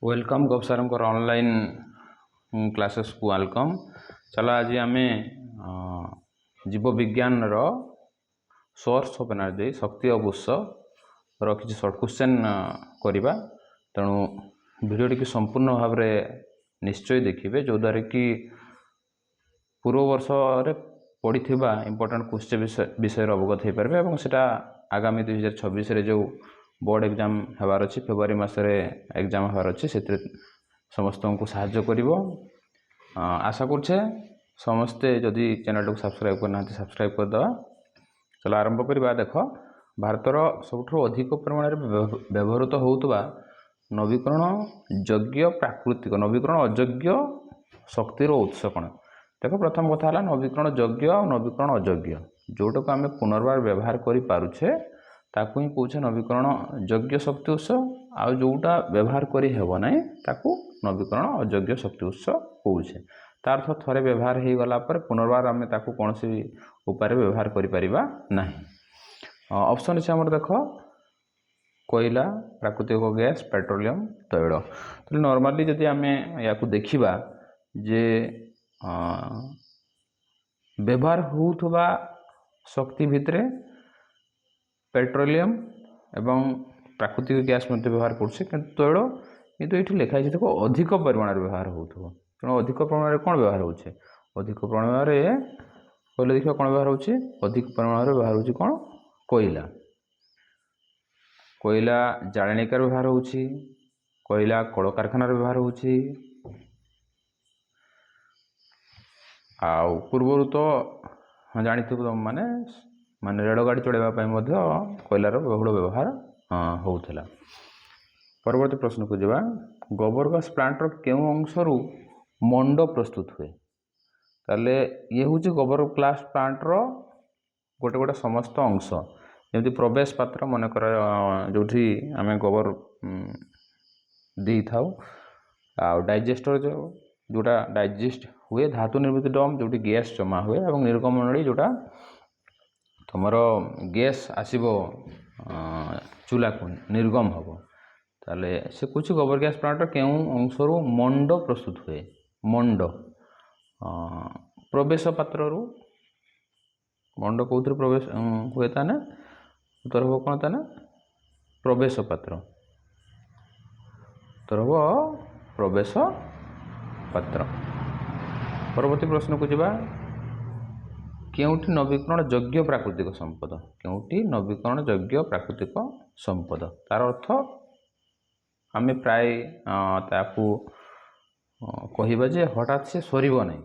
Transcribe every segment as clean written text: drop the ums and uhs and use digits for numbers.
Welcome गप sir online classes को welcome. चलो आज आम जीव विज्ञान सोर्स ऑफ एनर्जी शक्ति और उत्स किसी सर्ट क्वेश्चन करवा। तेणु भिडियोटी की संपूर्ण भाव में निश्चय देखिए जो द्वारा कि पूर्व वर्ष पढ़ी इंपोर्टेंट क्वेश्चन विषय अवगत हो पारे और सेटा आगामी 2026 जो बोर्ड एग्जाम होबार अच्छी फेब्रुआरी मसरे एग्जाम होबार अच्छी से समस्त को साहाय्य करिवो। आशा करछे समस्ते जदि चैनल को सब्सक्राइब करना सब्सक्राइब करदे। चलो आरंभ करवा। देख भारतर सबुठ अधिक परिमाण व्यवहृत होउतबा नवीकरण योग्य प्राकृतिक नवीकरण अयोग्य शक्तिर उत्स कौन। देख प्रथम कथा है नवीकरण योग्य और नवीकरण अयोग्य जोटा को आम पुनर्बार व्यवहार करें ताकू ही कौचे नवीकरण योग्य शक्ति उत्स आ जोटा व्यवहार करी हेबो नाही ताकू नवीकरण अयोग्य शक्ति उत्स कौचे। तार अर्थ थरे व्यवहार हो गला पर पुनर्बार आम ताकू कौन सी उपाय व्यवहार करि परिबा नाही। ऑप्शन अछि हमर देख कोयला प्राकृतिक गैस पेट्रोलियम तैल। तो नॉर्मली जदि आम या देखा जे व्यवहार होउथबा शक्ति भितरे पेट्रोलियम एवं प्राकृतिक गैस मध्य व्यवहार करछे तैल किंतु ये लिखाई देखो अधिक परिमाण व्यवहार होउथबो। तेणु अधिक परिमाण कौन व्यवहार होचे अधिक परिमाण कहले देखिए कौन व्यवहार होचे अधिक परिमाण व्यवहार होचे कौन कोयला। कोयला जाळेनिकार व्यवहार होची कोयला कल कारखाना व्यवहार होची आ पूर्व तो जानी माने माने रेलगाड़ी चढ़ाई कोयलार बहुल व्यवहार होउथला। परवर्ती प्रश्न को जावा गोबर गैस प्लांटर केउ अंशरू मंड प्रस्तुत हुए। ताले ये हूँ गोबर गैस प्लांटर गोटे गोटे समस्त अंश जमी प्रवेश पात्र मनकर जो आम गोबर दे था डाइजेस्टर जोटा डाइजेस्ट हुए धातु निर्मित डम जो गैस जमा हुए और निर्गमन नली जोटा तुमर गैस आसब चूल्हा को निर्गम हम ताले से कुछ गोबर गैस प्लांट केउ अंशरू मंड प्रस्तुत हुए। मंड प्रवेश पात्र मंड कौन प्रवेश हुए ताने उत्तर हम कौन ताने प्रवेश पात्र उत्तर हम प्रवेश पात्र। परवर्ती प्रश्न को जावा केउठी नवीकरण योग्य प्राकृतिक संपद केउठी नवीकरण योग्य प्राकृतिक संपद तार अर्थ आम प्राय ताकू कहवा जे हठात से सरीब नहीं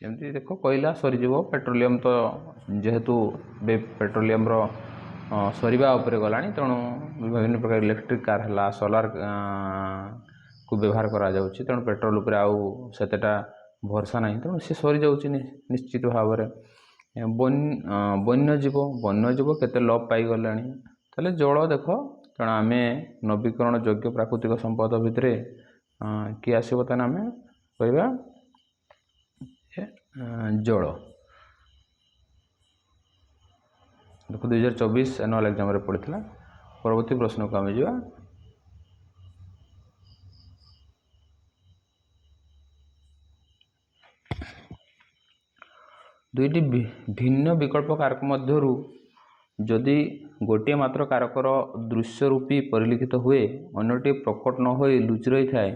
जमी देख कोयला सरीज पेट्रोलियम तो जेहेतु पेट्रोलियम सरीबा उपरे गला तेणु विभिन्न प्रकार इलेक्ट्रिक कार है सोलार को व्यवहार करा जाउछि तेणु पेट्रोल उपरे आउ सेतेटा भरसा नहीं तेणु सी सरी जाउछि निश्चित भाव में। वन्यजीव केते लोप पाई गलानी ताले जल देख तेणु आम नवीकरण योग्य प्राकृतिक संपद भितर किए आसो ताने आम कहवा जल। देखो 2024 एनुअल एग्जाम रे पड़ता। परवर्ती प्रश्न को आम जा दुईटी भिन्न विकल्प कारक मध्यरु जदि गोटे मात्र कारकर दृश्य रूपी परिलिखित हुए अन्यटी प्रकट न हो लुचि रही थाए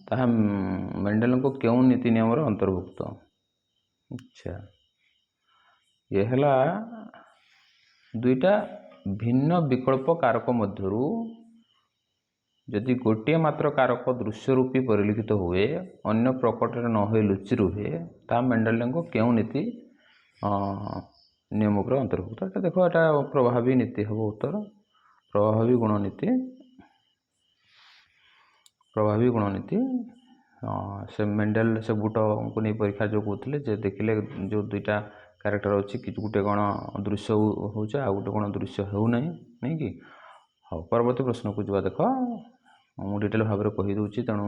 ताहा मेंडेल को केउ नीति नियम अंतर्भुक्त। अच्छा ये हला दुईटा भिन्न विकल्प कारक मध्यरु जदि गोटे मात्र कारक दृश्य रूपी परिलिखित हुए अन्य प्रकट न हो लुचि रुहे ता मेंडेल को केउ नीति नियम अंतर्भुक्त। एटा देखो एटा प्रभावी नीति हम उत्तर प्रभावी गुण नीति से मेंडेल से बुट को नहीं परीक्षा जो कहते जे देखिले जो दुईटा कैरेक्टर अच्छी कि गोटे कौन दृश्य हो गोटे कौन दृश्य हो नहीं कि। हाँ परवर्ती प्रश्न को जा देख मु डिटेल भाव में कहीदे तेणु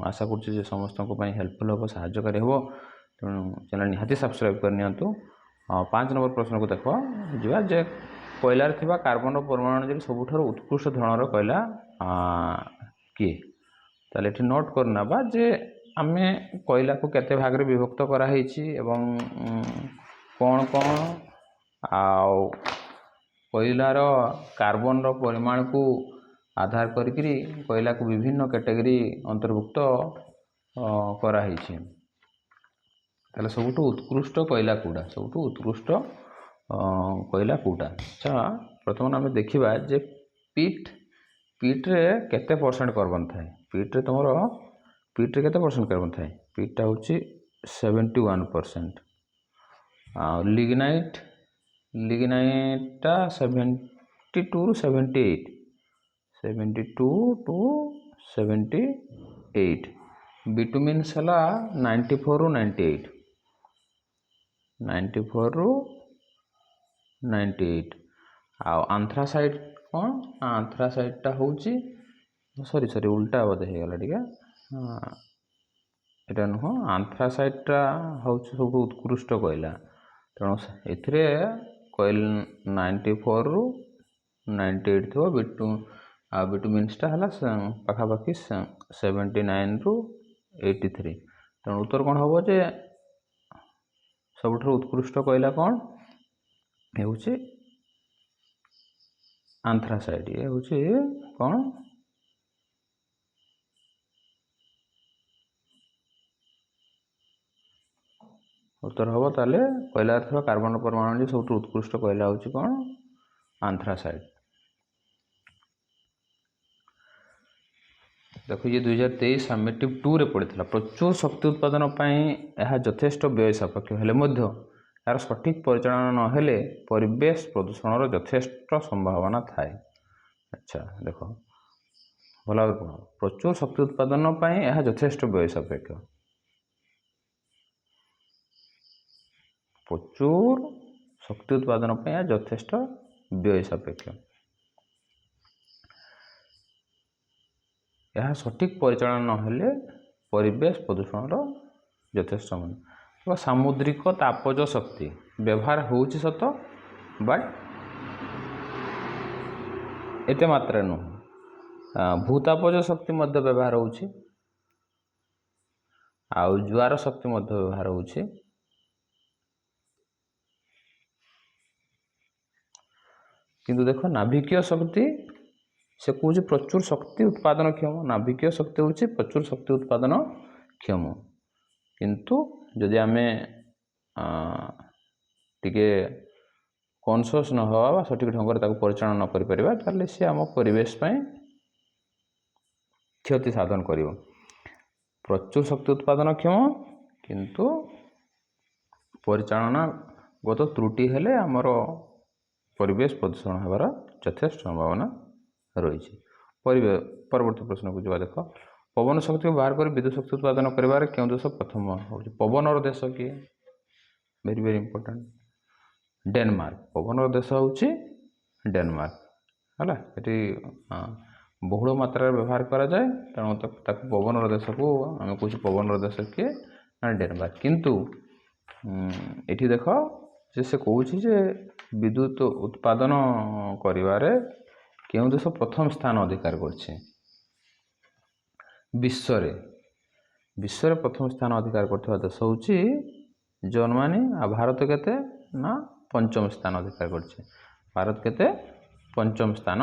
आशा कर समस्त हेल्पफुल हम साहाय्यकारी हम तेणु चैनल निहाती सब्सक्राइब करनी। 5 नंबर प्रश्न को देख जा कोयलार थिबा कार्बन परमाणु जे सबुठार उत्कृष्ट धरणर कोयला किए ताले एठी नोट करना बा जे आमे कोयला को केते भाग रे विभक्त करा हेछि एवं कोन कोन आउ कोयलार कार्बन रो परिमाण को आधार करिकरी कोयला को विभिन्न कैटेगरी अंतर्भुक्त करा हेछि ताले सबुठु उत्कृष्ट कोयला कोडा सबुठु उत्कृष्ट कोयला कोडा। अच्छा प्रथम आम देखा जे पीट रे केते परसेंट कार्बन थाए पीट रे तुम पीट रे केते परसेंट कार्बन थाए पीटा हूँ 71%। लिग्नाइट लिग्नाइटा 72 ରୁ 78 72 to 78 बिटुमिन्स है 94 ରୁ 98 94 ରୁ 98 आउ आंथ्रासाइट कौन आंथ्रासाइटा हूँ सॉरी उल्टा बोधे हो गला टिके एटा नुह आंथ्रासाइटा हूँ सब उत्कृष्ट कोयला तेणु ए कोयल 94 ରୁ 98 थो बिटुमिन्सटा है पाखापाखि 79 ରୁ 83 तेणु उत्तर कौन हम जे सबुठ उत्कृष्ट कोयला कौन ये आंथ्रासाइट ये हूँ कौन उत्तर हम ताले कोयला थोड़ा कार्बन परमाणु सब उत्कृष्ट कोयला हूँ कौन आंथ्रासाइट। देखो ये 2023 समेटिव 2 रे पड़ता प्रचुर शक्ति उत्पादन यह यथेष्ट व्यय सापेक्ष हेले मध्य यार सठिक परिचालन नहेले परिवेश प्रदूषण यथेष्ट संभावना थाए। अच्छा देख भल प्रचुर शक्ति उत्पादन यह यथेष्ट व्यय सापेक्ष प्रचुर शक्ति उत्पादन यथेष्ट व्यय सापेक्ष यह सठिक परिचालन नहेले परिवेश प्रदूषण यथेष्ट तो सामुद्रिक तापज शक्ति व्यवहार होउछि सत बट एते मात्रा नुह भूतापज शक्ति मध्य व्यवहार होउछि आउ ज्वार शक्ति मध्य व्यवहार होउछि किंतु देखो नाभिकीय शक्ति से कौन प्रचुर शक्ति उत्पादन क्षम नाभिकीय शक्ति हूँ प्रचुर शक्ति उत्पादन क्षम किंतु जदि आम टिके कॉन्शियस न हवा सठिक ढंग से परिचालन न करें सी आम परिवेश क्षति साधन कर प्रचुर शक्ति उत्पादन क्षम किंतु परिचालना गत त्रुटि हेले आमर परिवेश प्रदूषण होबार यथेष्ट संभावना रही। परवर्ती प्रश्न को जब देख पवन शक्ति को बाहर कर विद्युत शक्ति उत्पादन कर क्यों देश प्रथम हो पवन देश किए वेरी वेरी इंपोर्टेंट डेनमार्क पवन देश हूँ डेनमार्क है ये बहुल मात्रा व्यवहार करा जाए तेणु पवन देश को आम कह पवन देश किए ना डेनमार्क किंतु ये देख से कौन जे विद्युत उत्पादन करिवारे क्यों देश प्रथम स्थान अधिकार करछे विश्व प्रथम स्थान अधिकार करथिबा देश होची जर्मनी आ भारत केते ना पंचम स्थान अधिकार करछे भारत केते पंचम स्थान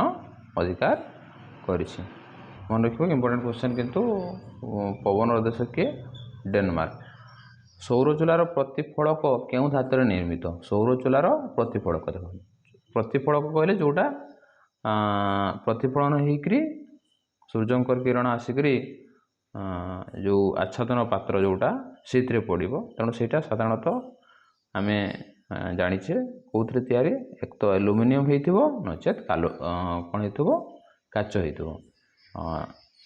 अधिकार करिछे मन रखिबो इंपोर्टेंट क्वेश्चन किंतु पवन देश के डेनमार्क सौरचूलार प्रतिफलक केउं धातुरे निर्मित सौरचूलार प्रतिफलक देखो प्रतिफलक कहले जोटा प्रतिफलन होकरी सूर्यंकर किरण आसिकरी जो आच्छादन पात्र जोटा से पड़ो तेणु सेटा साधारणतः आम जाचे कौन तैयारी एक तो एल्युमिनियम हो नचेत कालो कौन हो काच हो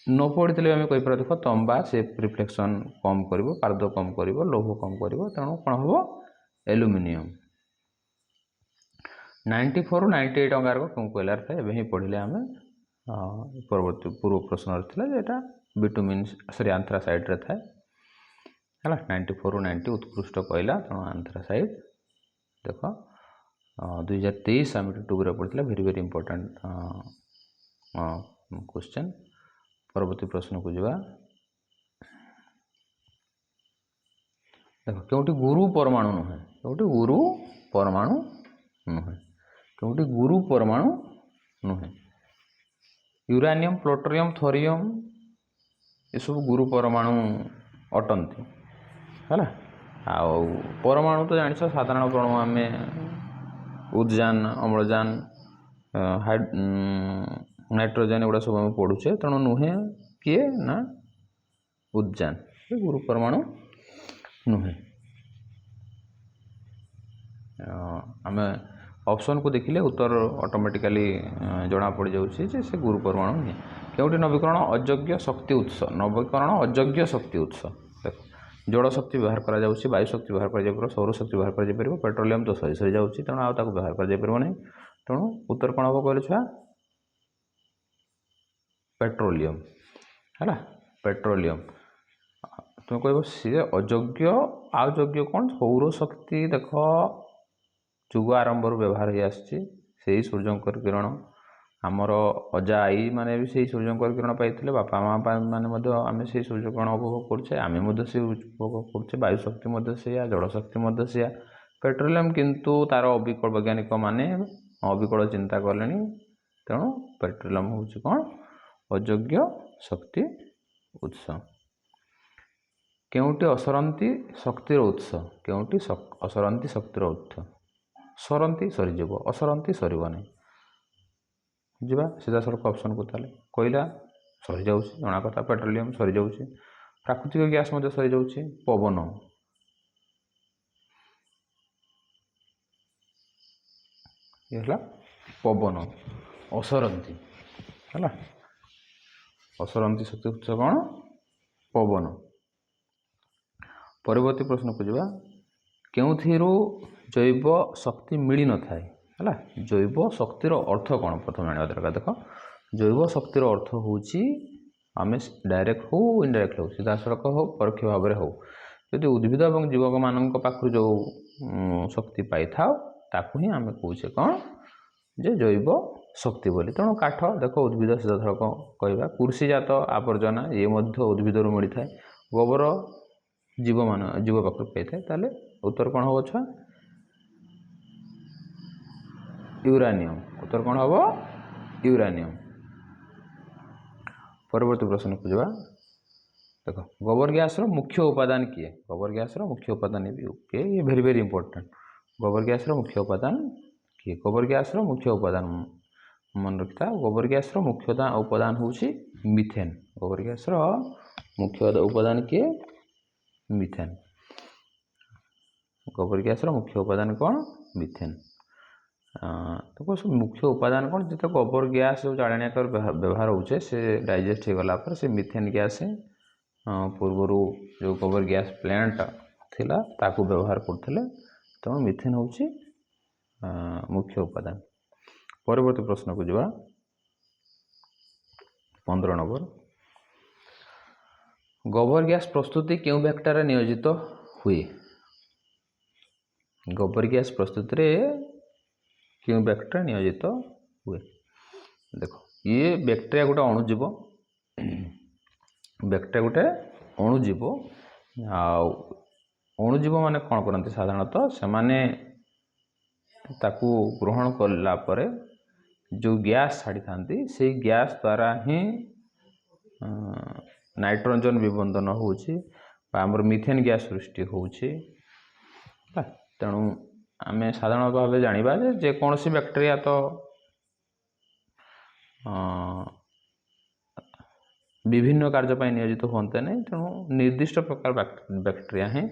न पड़े आम कहीपर देख तंबा से रिफ्लेक्शन कम कर पारद कम कर लौह कम कर तेणु कौन हम एल्युमिनियम 94 ରୁ 98 अंगार क्यों कोयलार था एवं ही पढ़ले आम परवर्ती पूर्व प्रश्न था जेटा बिटुमिन सॉरी आंथ्रासाइट रे था है 94 ରୁ 90 उत्कृष्ट कोयला तेणु आंथ्रासाइट देख 2023 आम यूट्यूब पढ़ा भेरी भेरी इंपोर्टेंट क्वेश्चन। परवर्ती प्रश्न को जावा। देखो क्योंटी गुरु परमाणु नुहे, क्योंटी गुरु परमाणु नुहे, क्योंटी गुरु परमाणु नुहे। यूरानियम, प्लूटोनियम, थोरियम ये सब गुरु परमाणु अटंती है। आउ परमाणु तो जान साधारण परमाणु आम उद्जान, अम्लजान, नाइट्रोजेन एगुड़ा सब आम पढ़ुचे, तेणु नुहे किए ना उद्जान, गुरु परमाणु नुहे। आम ऑप्शन को देखिले उत्तर ऑटोमेटिकली जना पड़ जाउछि जे से गुरु परमाणु नुहे। क्योंटी नवीकरण अयोग्य शक्ति उत्स, नवीकरण अयोग्य शक्ति उत्स। देखो जड़ शक्ति व्यवहार करा जाउछि, वायु शक्ति व्यवहार करा जाय परबो, सौर शक्ति व्यवहार करा जाय परबो, पेट्रोलियम तो सरी सरी जाउछि, तेणु आ ताको व्यवहार करा जाय परबो नै। तेणु उत्तर कोन हबो कहले छुआ पेट्रोलियम है। पेट्रोलियम तुम कह सी अयोग्य अयोग्य कौन सौर शक्ति देख जुग आरंभ व्यवहार हो आसी सूर्यंकर किरण। आमर अजा आई माने भी से सूर्यंकर किरण पाई, बापा माँ मैंने आम से सूर्य किरण उपभोग करुचे, आम उपभोग करुचे। वायु शक्ति से जड़ शक्ति से। पेट्रोलियम किंतु तार अविकल वैज्ञानिक माने अविकल चिंता कले, तेणु पेट्रोलियम हूँ कौन अयोग्य शक्ति उत्स। केउटी असरंती शक्तिर उत्स, केउटी असरंती शक्तिर उत्स। सरंती सरीযাব, असरंती सरीब नहीं। जीवा सीधा सड़क ऑप्शन को ताले कोयला सरी जाउछि जना कथा, पेट्रोलियम सरी जाउछि, प्राकृतिक गैस मध्य सरी जाउछि, पवन ये पवन असरंती है। असरंती शक्ति उत्स कौन पवन। परवर्ती प्रश्न को जावा। केउथिरु जैव शक्ति मिली न थाए है। जैव शक्तिर अर्थ कौन प्रथम जाना दरकार। देख जैव शक्तिर अर्थ होची आम डायरेक्ट हो इनडायरेक्ट हो, सीधा सड़क हो परोक्ष भाव में हो, यदि उद्भिद और जीवक मान पाखु जो शक्ति पाई था ताकू ही आम कहे कौन जे जैव शक्ति बोली। तेणु काठ देख उद्भिद सीधा सड़क कहवा, कृषिजात आवर्जना ये उद्भिद मिलता है, गोबर जीव मान जीव पाखु पाई था। ताले उत्तर कौन हम छुआ यूरानियम। उत्तर कौन हम यूरानियम। परवर्ती प्रश्न को जावा। देख गोबर गैस रो मुख्य उपादान किए, गोबर गैस रो मुख्य उपादान ये वेरी वेरी इंपोर्टेंट। गोबर गैस रो मुख्य उपादान किए, गोबर गैस रो मुख्य उपादान मन रखता। गोबर गैस रो मुख्य उपादान होची मिथेन। गोबर गैस रो मुख्य उपादान किए मिथेन। गोबर गैस रो मुख्य उपादान कौन मिथेन। तो मुख्य उपादान कौन जिते गोबर गैस जो जाड़ाणिया व्यवहार होचे से डाइजेस्ट हो गला पर से मिथेन गैस पूर्वर जो गोबर गैस प्लांट थिला ताकू व्यवहार करथिले, तेणु मिथेन होची मुख्य उपादान। परवर्ती प्रश्न को जावा 15 नंबर। गोबर गैस प्रस्तुति क्यों बैक्टेरिया नियोजित हुए। गोबर गैस प्रस्तुति रे क्यों बैक्टेरिया नियोजित हुए। देखो ये बैक्टेरिया गोटे अणुजीव, बैक्टेरिया गोटे अणुजीव। अणुजीव माने कौन करते साधारणतः से माने ताकू ग्रहण कला परे जो गैस छाड़ी थांती से गैस द्वारा ही नाइट्रोजन विबंधन होची आमर मिथेन गैस सृष्टि होची। तेणु आम साधारण भाव जाना जे कौन सी बैक्टेरिया तो विभिन्न कार्य नियोजित होते नहीं, तेणु निर्दिष्ट प्रकार बैक्टेरिया ही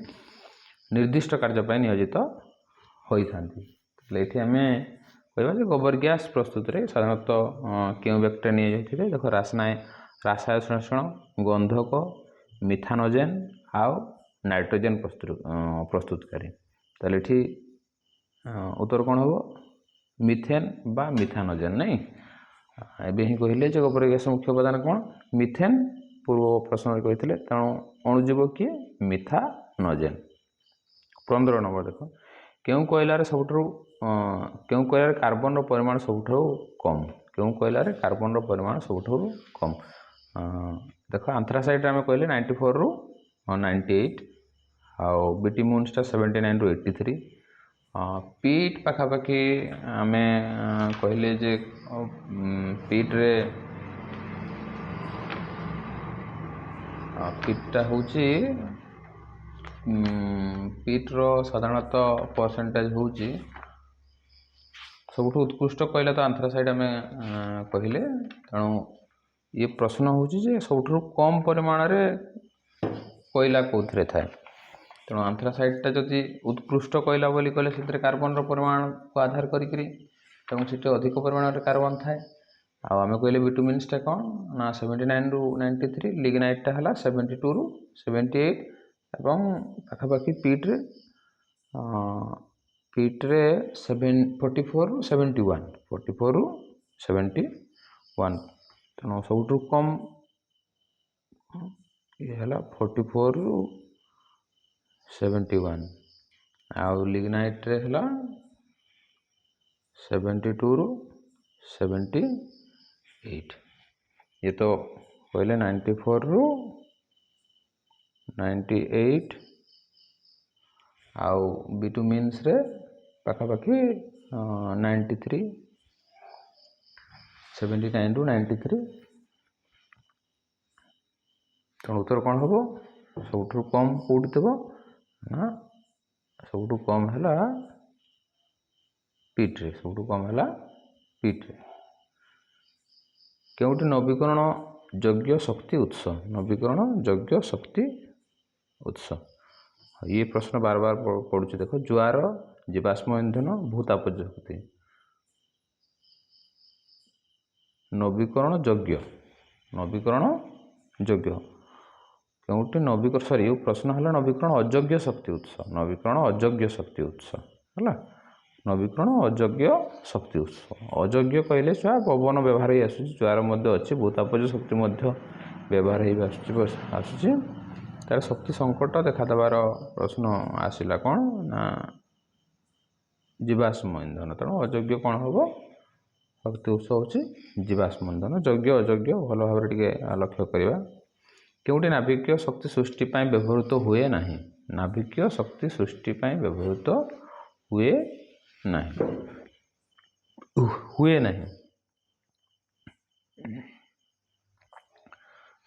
निर्दिष्ट कार्य नियोजित होता। ये आम कह गोबर गैस प्रस्तुत रे साधारणतः क्यों बैक्टेरिया नियोजित थे। देख रासायन संश्लेषण, गंधक, मिथानोजेन आउ नाइट्रोजेन प्रस्तुतकारी। ताले ये उत्तर कौन हम मिथेन बा मिथानोजेन नहीं। एवं ही कहले जो गोबर गैस मुख्य उपादान कौन मिथेन, पूर्व प्रश्न कहते। तेणु अणुजीव किए मिथानोजेन। 15 नंबर देख କେଉଁ କୋଇଲାରେ ସବୁଠାରୁ କେଉଁ କୋଇଲାରେ କାର୍ବନର ପରିମାଣ ସବୁଠାରୁ କମ୍? କେଉଁ କୋଇଲାରେ କାର୍ବନର ପରିମାଣ ସବୁଠାରୁ କମ୍? ଦେଖ ଆନ୍ଥ୍ରାସାଇଟ୍ ଆମେ କହିଲେ 94ରୁ 98, ଆଉ ବିଟିମୁନ୍ସଟା 79ରୁ 83, ପିଟ୍ ପାଖାପାଖି ଆମେ କହିଲେ ଯେ ପିଟ୍ରେ ପିଟ୍ଟା ହେଉଛି ପିଟ୍ର ସାଧାରଣତଃ ପରସେଣ୍ଟେଜ୍ ହେଉଛି ସବୁଠୁ ଉତ୍କୃଷ୍ଟ କୋଇଲା ତ ଆନ୍ଥ୍ରାସାଇଟ୍ ଆମେ କହିଲେ। ତେଣୁ ଇଏ ପ୍ରଶ୍ନ ହେଉଛି ଯେ ସବୁଠାରୁ କମ୍ ପରିମାଣରେ କୋଇଲା କେଉଁଥିରେ ଥାଏ। ତେଣୁ ଆନ୍ଥ୍ରାସାଇଟ୍ଟା ଯଦି ଉତ୍କୃଷ୍ଟ କୋଇଲା ବୋଲି କହିଲେ ସେଥିରେ କାର୍ବନର ପରିମାଣକୁ ଆଧାର କରିକିରି, ତେଣୁ ସେଠି ଅଧିକ ପରିମାଣରେ କାର୍ବନ ଥାଏ। ଆଉ ଆମେ କହିଲେ ବିଟୁମିନ୍ସଟା କ'ଣ ନା 79ରୁ 93, ଲିଗ୍ନାଇଟ୍ଟା ହେଲା 72ରୁ 78, ଏବଂ ପାଖାପାଖି ପିଟ୍ରେ 44ରୁ 71, 44ରୁ 71। ତେଣୁ ସବୁଠୁ କମ୍ ଇଏ ହେଲା 44ରୁ 71, ଆଉ ଲିଗ୍ନାଇଟ୍ରେ ହେଲା 72ରୁ 78। ये तो କହିଲେ 94ରୁ 98, ଆଉ ବିଟୁମିନ୍ସରେ ପାଖାପାଖି 93, 79ରୁ 93। ତେଣୁ ଉତ୍ତର କ'ଣ ହେବ? ସବୁଠାରୁ କମ୍ କେଉଁଠି ଥିବ ନା ସବୁଠୁ କମ୍ ହେଲା ପିଟ୍ରେ, ସବୁଠୁ କମ୍ ହେଲା ପିଟ୍ରେ। କେଉଁଠି ନବୀକରଣ ଯୋଗ୍ୟ ଶକ୍ତି ଉତ୍ସ? ନବୀକରଣ ଯୋଗ୍ୟ ଶକ୍ତି ଉତ୍ସ, ଇଏ ପ୍ରଶ୍ନ ବାର ବାର ପଡ଼ୁଛି। ଦେଖ ଜୁଆର, ଜୀବାଶ୍ମ ଇନ୍ଧନ, ଭୂତାପଜ ଶକ୍ତି। ନବୀକରଣ ଯୋଗ୍ୟ, ନବୀକରଣ ଯୋଗ୍ୟ କେଉଁଠି ପ୍ରଶ୍ନ ହେଲା ନବୀକରଣ ଅଯୋଗ୍ୟ ଶକ୍ତି ଉତ୍ସ, ନବୀକରଣ ଅଯୋଗ୍ୟ ଶକ୍ତି ଉତ୍ସ ହେଲା। ନବୀକରଣ ଅଯୋଗ୍ୟ ଶକ୍ତି ଉତ୍ସ, ଅଯୋଗ୍ୟ କହିଲେ ଛୁଆ ପବନ ବ୍ୟବହାର ହେଇ ଆସୁଛି, ଜୁଆର ମଧ୍ୟ ଅଛି, ଭୂତାପଜ ଶକ୍ତି ମଧ୍ୟ ବ୍ୟବହାର ହେଇ ଆସୁଛି। ତା'ର ଶକ୍ତି ସଙ୍କଟ ଦେଖାଦେବାର ପ୍ରଶ୍ନ ଆସିଲା କ'ଣ ନା ଜୀବାଶ୍ମ ଇନ୍ଧନ। ତେଣୁ ଅଯୋଗ୍ୟ କ'ଣ ହେବ? ଶକ୍ତି ଉତ୍ସ ହେଉଛି ଜୀବାଶ୍ମ ଇନ୍ଧନ। ଯୋଗ୍ୟ ଅଯୋଗ୍ୟ ଭଲ ଭାବରେ ଟିକେ ଲକ୍ଷ୍ୟ କରିବା। କେଉଁଠି ନାଭିକୀୟ ଶକ୍ତି ସୃଷ୍ଟି ପାଇଁ ବ୍ୟବହୃତ ହୁଏ ନାହିଁ? ନାଭିକୀୟ ଶକ୍ତି ସୃଷ୍ଟି ପାଇଁ ବ୍ୟବହୃତ ହୁଏ ନାହିଁ,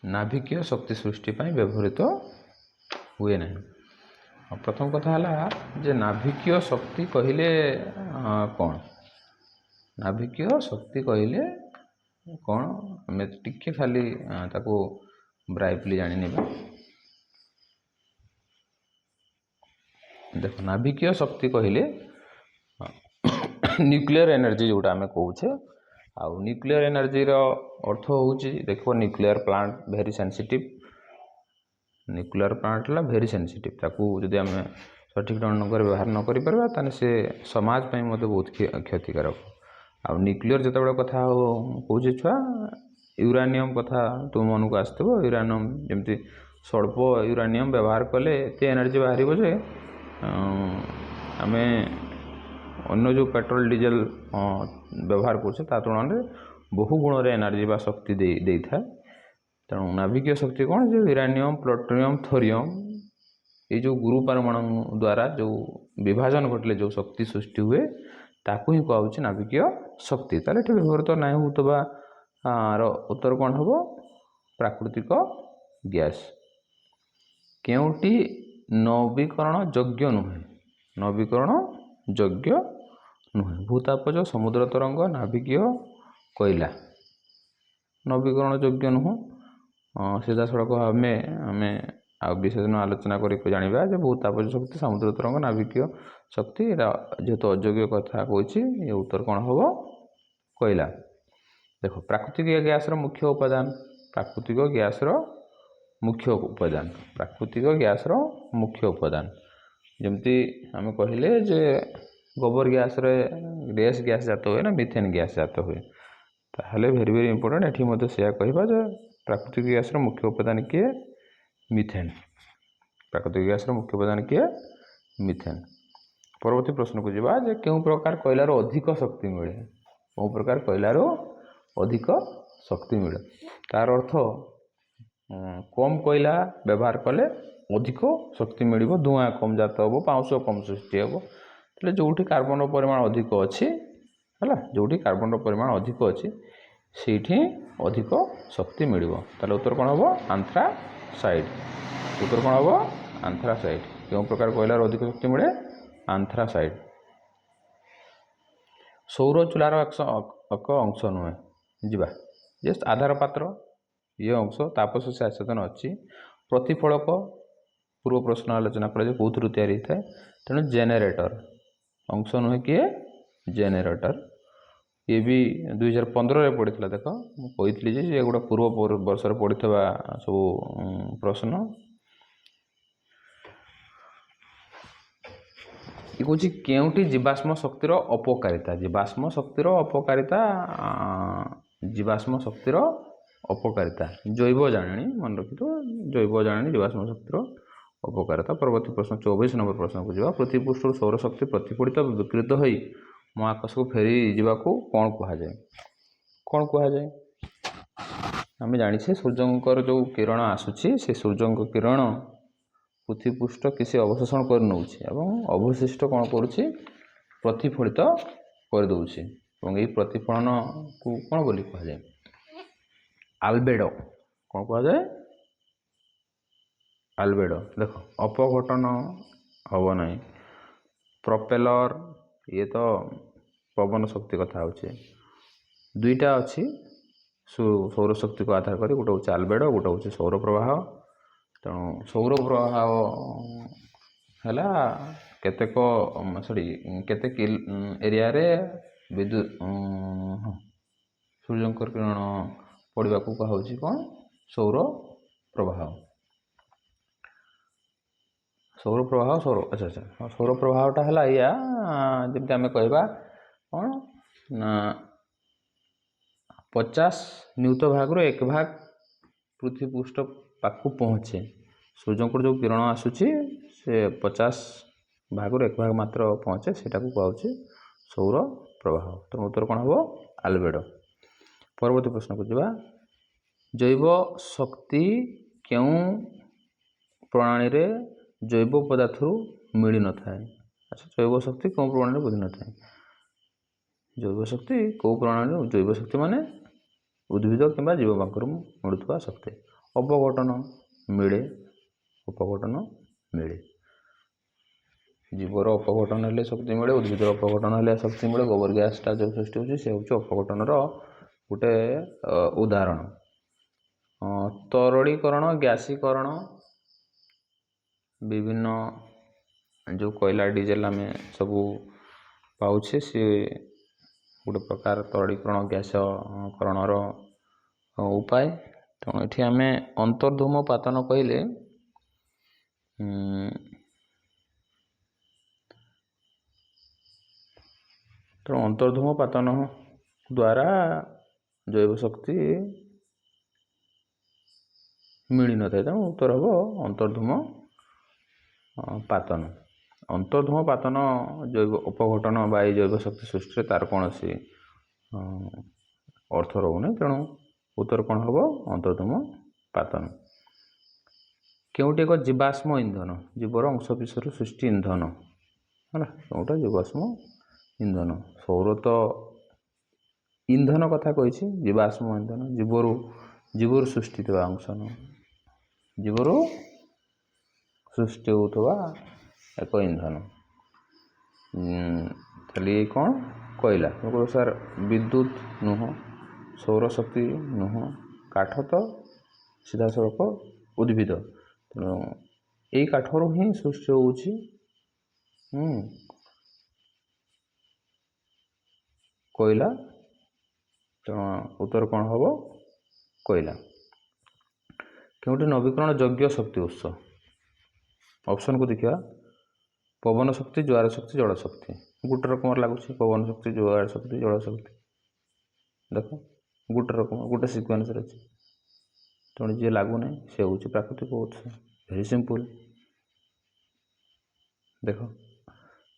ନାଭିକୀୟ ଶକ୍ତି ସୃଷ୍ଟି ପାଇଁ ବ୍ୟବହୃତ ହୁଏ ନାହିଁ। ପ୍ରଥମ କଥା ହେଲା ଯେ ନାଭିକୀୟ ଶକ୍ତି କହିଲେ କ'ଣ? ନାଭିକୀୟ ଶକ୍ତି କହିଲେ କ'ଣ? ଆମେ ଟିକେ ଖାଲି ତାକୁ ବ୍ରାଇଟଲି ଜାଣିନେବା। ଦେଖ ନାଭିକୀୟ ଶକ୍ତି କହିଲେ ନ୍ୟୁକ୍ଲିୟର ଏନର୍ଜି ଯେଉଁଟା ଆମେ କହୁଛେ, ଆଉ ନ୍ୟୁକ୍ଲିୟର ଏନର୍ଜିର ଅର୍ଥ ହେଉଛି ଦେଖିବ nuclear plant very sensitive. Nuclear plant ହେଲା ଭେରି ସେନ୍ସିଟିଭ୍, ତାକୁ ଯଦି ଆମେ ସଠିକ୍ ଢଙ୍ଗରେ ବ୍ୟବହାର ନ କରିପାରିବା ତାହେଲେ ସେ ସମାଜ ପାଇଁ ମଧ୍ୟ ବହୁତ କ୍ଷତିକାରକ। ଆଉ ନ୍ୟୁକ୍ଲିୟର ଯେତେବେଳେ କଥା କହୁଛେ ଛୁଆ, ୟୁରାନିୟମ କଥା ତୁମ ମନକୁ ଆସିଥିବ। ୟୁରାନିୟମ ଯେମିତି ସ୍ୱଳ୍ପ ୟୁରାନିୟମ ବ୍ୟବହାର କଲେ ଏତେ ଏନର୍ଜି ବାହାରିବ ଯେ ଆମେ ଅନ୍ୟ ଯେଉଁ ପେଟ୍ରୋଲ ଡିଜେଲ ବ୍ୟବହାର କରୁଛେ ତା ତୁଳନାରେ ବହୁ ଗୁଣରେ ଏନର୍ଜି ବା ଶକ୍ତି ଦେଇଥାଏ। ତେଣୁ ନାଭିକୀୟ ଶକ୍ତି କ'ଣ? ଯେ ୟୁରାନିୟମ, ପ୍ଲୁଟୋନିୟମ, ଥୋରିୟମ, ଏଇ ଯେଉଁ ଗୁରୁ ପରମାଣୁ ଦ୍ୱାରା ଯେଉଁ ବିଭାଜନ ଘଟିଲେ ଯେଉଁ ଶକ୍ତି ସୃଷ୍ଟି ହୁଏ ତାକୁ ହିଁ କୁହାହେଉଛି ନାଭିକୀୟ ଶକ୍ତି। ତାହେଲେ ଏଠି ବ୍ୟବହୃତ ନାହିଁ ହେଉଥିବା ଉତ୍ତର କ'ଣ ହେବ? ପ୍ରାକୃତିକ ଗ୍ୟାସ୍। କେଉଁଟି ନବୀକରଣ ଯୋଗ୍ୟ ନୁହେଁ? ନବୀକରଣ ଯୋଗ୍ୟ ନୁହେଁ। ଭୂତାପଜ, ସମୁଦ୍ର ତରଙ୍ଗ, ନାଭିକୀୟ କୋଇଲା ନବୀକରଣ ଯୋଗ୍ୟ ନୁହଁ। ସିଧାସଳଖ ଆମେ ଆଉ ବିଶେଷ ଦିନ ଆଲୋଚନା କରି ଜାଣିବା ଯେ ଭୂତାପଜ ଶକ୍ତି, ସମୁଦ୍ର ତରଙ୍ଗ, ନାଭିକୀୟ ଶକ୍ତି, ଏଇଟା ଯେହେତୁ ଅଯୋଗ୍ୟ କଥା କହୁଛି, ଏ ଉତ୍ତର କ'ଣ ହେବ? କୋଇଲା। ଦେଖ ପ୍ରାକୃତିକ ଗ୍ୟାସ୍ର ମୁଖ୍ୟ ଉପାଦାନ, ପ୍ରାକୃତିକ ଗ୍ୟାସ୍ର ମୁଖ୍ୟ ଉପାଦାନ ଯେମିତି ଆମେ କହିଲେ ଯେ ଗୋବର ଗ୍ୟାସ୍ରେ ଗ୍ୟାସ୍ ଜାତ ହୁଏ ନା ମିଥେନ୍ ଗ୍ୟାସ୍ ଜାତ ହୁଏ, ତାହେଲେ ଭେରି ଭେରି ଇମ୍ପୋର୍ଟାଣ୍ଟ ଏଠି ମଧ୍ୟ ସେୟା କହିବା ଯେ ପ୍ରାକୃତିକ ଗ୍ୟାସ୍ର ମୁଖ୍ୟ ଉପାଦାନ କିଏ? ମିଥେନ୍। ପ୍ରାକୃତିକ ଗ୍ୟାସ୍ର ମୁଖ୍ୟ ଉପାଦାନ କିଏ? ମିଥେନ୍। परवर्ती प्रश्न को जीवा जे केउं प्रकार कोयलारो अधिक शक्ति मिले केउं प्रकार कोयलारो अधिक शक्ति मिले तार अर्थ कम कोयला व्यवहार कले अधिक शक्ति मिलिबो धुआं कम जात हबो पाउंश कम सृष्टि हबो तले जोठी कार्बन परिमाण अधिक अछि हला जोठी कार्बन परिमाण अधिक अछि सेठी अधिक शक्ति मिलिबो ताले उत्तर कोन हबो एंथ्रासाइड उत्तर कोन हबो एंथ्रासाइड केउं प्रकार कोयलारो अधिक शक्ति मिले एंथ्रासाइड सौर चूलार एक अंश नुहे जीवा जस्ट आधार पात्र ये अंश तापस से आचेतन अच्छी प्रतिफलक पूर्व प्रश्न आलोचना कर कौन या तेणु जेनेरेटर अंश नुहे किए जेनेरेटर ये भी 2015 रे पड़ी देख मुझे ये गोटे पूर्व वर्ष पड़ी सब प्रश्न ये कौन केउटी जीवाश्म शक्तिर अपकारिता जीवाश्म शक्तिर अपकारिता जीवाश्म शक्तिर अपकारिता जैव जाणी मन रखी तो जैव जाणी जीवाश्म शक्तिर अपकारिता परवर्ती प्रश्न 24 नंबर प्रश्न को जावा पृथ्वी पृष्ठ सौर शक्ति प्रतिफलित विकृत हो महाकाश को फेरी जावाक कौन कह जाए आम जानी सूर्यंकर जो किरण आसूची से सूर्यंक किरण पृथ्वी पृष्ठ किसी अवशोषण कर नौछि एवं अवशिष्ट कौन करुछि प्रतिफलित कर दउछि एवं एई प्रतिफलन को कौन बोली कह जाए आल्बेडो कौन कह जाए आल्बेडो देख अपघटन हम ना प्रोपेलर ये तो पवन शक्ति कथा होचे दुईटा अच्छी सौर शक्ति को आधार कर गोटे हूँ आल्बेडो गोटे हूँ सौर प्रवाह तेणु सौर प्रवाह है केतेक सॉरी केते एरिया रे विद्युत सूर्यंकर किरण पड़ा को कहुच्छी कौन सौर प्रवाह सौर अच्छा अच्छा सौर प्रवाहटा है या जमी आम कहवा कौन ना 50 न्यूत भाग रो 1 भाग पृथ्वी पृष्ठ पाखु पहुँचे सूर्यंकर जो किरण आसूची से 50 भाग रो 1 भाग मात्र पहुँचे सेटा को कहउछि सौर प्रवाह तो उत्तर कौन हम आल्बेडो परवर्ती प्रश्न को जावा जैव शक्ति क्यों प्रणाली रे जैव पदार्थ मिल न था अच्छा जैव शक्ति कौन प्रणाली बुझी न था जैव शक्ति कौ प्रणाली जैव शक्ति माने उद्भिद किंबा जीव पाखर मिलुवा शक्ति अपघटन मिले जीवर अपघटन हेल्ले शक्ति मिले उद्भिद अपघटन हेल्ले शक्ति मिले गोबर गैसटा जो सृष्टि होची से होची अपघटन गोटे उदाहरण तरलीकरण गैसीकरण विभिन्न जो कोयला डीजेल आम सब पाउछे सी गोटे प्रकार तरलीकरण गैसकरण उपाय तेणु ये आम अंतर्धूम पातन कहले तेणु अंतर्धूम पातन द्वारा जैव शक्ति मिल न था तेणु उत्तर हम अंतर्धूम पातन अंतर्धूम पातन जैव अपघटन बा जैव शक्ति सृष्टि तार कौन सी अर्थ रोने तेणु उत्तर कौन हम अंतर्धूम पातन केउटी एक जीवाश्म इंधन जीवर अंशविशेष सृष्टि इंधन है केउटा जीवाश्म इंधन सौर तो इंधन कथा कही जीवाश्म इंधन जीवर सृष्टि अंश जीवर सृष्टि होता एक इंधन खाली कौन कोयला सर विद्युत नुह सौर शक्ति नुह काठ तो सीधा सड़क उद्भिद तेणु यही काठर ही सृष्टि होची कोयला तेणु उत्तर कौन हम कोयला क्योंकि नवीकरण योग्य शक्ति उत्स ऑप्शन को देखिए पवन शक्ति ज्वार शक्ति जल शक्ति गोटे रकम लगुच पवन शक्ति ज्वार शक्ति जल शक्ति देख गोटे रकम गोटे सिक्वेन्स अच्छे तेणु जी लगुना से हूँ प्राकृतिक उत्स भेरी सिंपल देख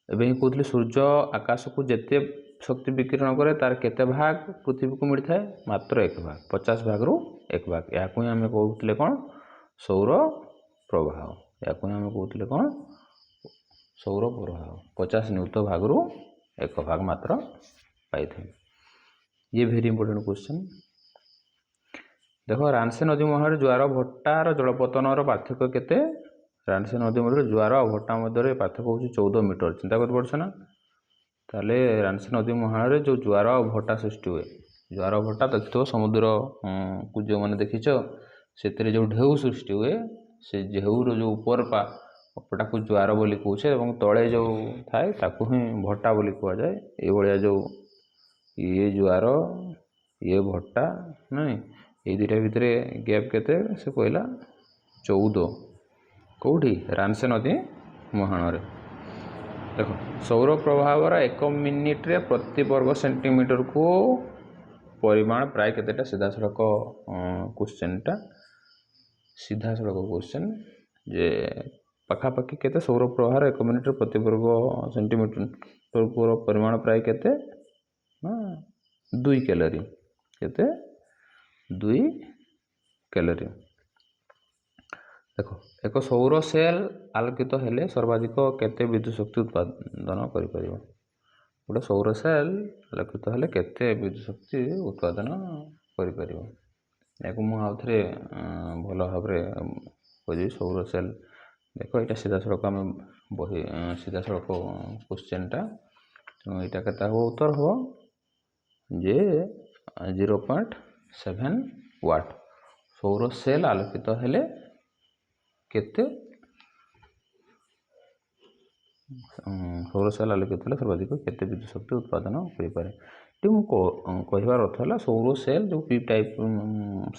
एबे ही कहते सूर्य आकाश को जिते शक्ति विकिरण करे तार केते भाग पृथ्वी को मिलता है मात्र 1 भाग 50 भाग रु 1 भाग या आम कहते कौन सौर प्रभाव या आम कहते कौन सौर प्रभाव 50 नियुत भाग रु 1 भाग मात्र पाई थे। ये वेरी इंपोर्टेंट क्वेश्चन। देखो रानसे नदी मुहां ज्वार भट्टार जलपतन पार्थक्य केते रानसे नदी मध्य ज्वार और भट्टा मध्य पार्थक्य हूँ 14 मीटर चिंता कर पड़छ ना। ताले रानसे नदी मुहां जो ज्वार और भट्टा सृष्टि हुए ज्वार भट्टा देखो समुद्र को जो मैंने देखीच से जो ढेउ सृष्टि हुए से ढेउर जो ऊपर पटा को ज्वार बोली कहे तले जो थाए ताकू ही भट्टा बोली कह जाए ये जो ये ज्वार ये भट्टा नहीं ये दुटा भितर गैप केते से कहला 14 कौटी रानसे नदी मुहाण देखो सौर प्रभाव 1 मिनिट रे प्रति वर्ग सेंटीमीटर को परिमाण प्राय केतेटा सीधा सड़क क्वेश्चनटा सीधा सड़क क्वेश्चन जे पाखापाखि केते सौर प्रभाव 1 मिनिट रे प्रति वर्ग सेंटीमीटर को परिमाण प्राय केते 2 कैलोरी केते 2 कैलोरी। देखो एक सौर सेल आलोकित हेले सर्वाधिक केते विद्युत शक्ति उत्पादन करि परिबो गोटे सौर सेल आलोकित हेले केते विद्युत शक्ति उत्पादन करि परिबो याको मु आउ थरे भलो भाबरे कहि सौर सेल देखो एटा सीधा सड़क आम बही सीधा सड़क क्वेश्चनटा तो एटा केता हो उत्तर हो जे 0.7 वाट सौर सेल आलोकित हेले केते सौर सेल आलोकित हेले सर्वाधिक केते विद्युत शक्ति उत्पादन करि पारे टी मु कहबार अर्थ है सौर सेल जो P type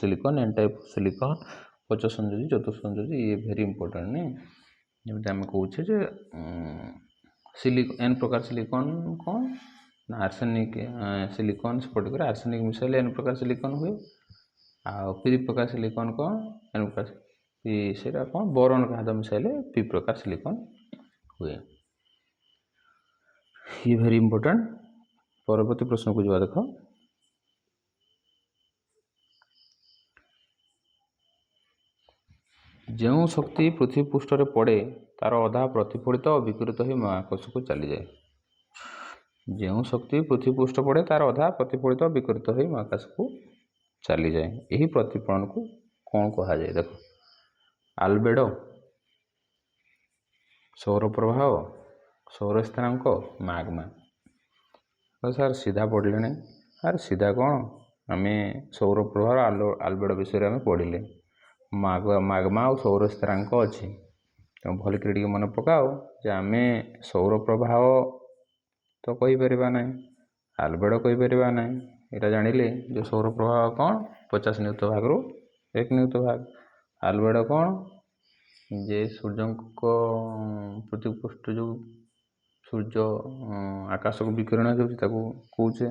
silicon N type silicon पच संयोजी चतुर्थ संयोजी ये वेरी इंपोर्टेंट नहीं जमी आम कहचे एन प्रकार सिलिकॉन कौन ना आर्सेनिक सिलिकॉन स्फटिक आर्सेनिक मिसाइल एन प्रकार सिलिकॉन हुए आ पी प्रकार सिलिकॉन कौन एन प्रकार पी से कौन बोरॉन का मिसाइल पी प्रकार सिलिकॉन हुए। ये वेरी इंपोर्टेंट। परवर्ती प्रश्न को जवा देखो जो शक्ति पृथ्वी पृष्ठ रे पड़े तार अधा प्रतिफलित और विकृत ही महाकाश को चली जाए जो शक्ति पृथ्वी पृष्ठ पड़े तार अधा प्रतिफलित और विकृत ही महाकाश को चली जाए यही प्रतिफलन को कौन कहा जाए देखो आल्बेडो सौर प्रभाव सौर स्थिरांक मैग्मा तो सर सीधा पढ़ले यार सीधा कौन आम सौर प्रभाव आल्बेडो विषय में पढ़ले मैग्मा और सौर स्थिरांक अच्छी तो भल कर मन पकाओ जे आम सौर प्रभाव तो कहीपर ना आल्बेडो कहीपर ना यहाँ जानिले जो सौर प्रभाव कौन 50 नियुत भाग रु 1 नियुत भाग आल्बेडो कौन जे सूर्य को पृथ्वी पृष्ठ जो सूर्य आकाश को विकिरण कौचे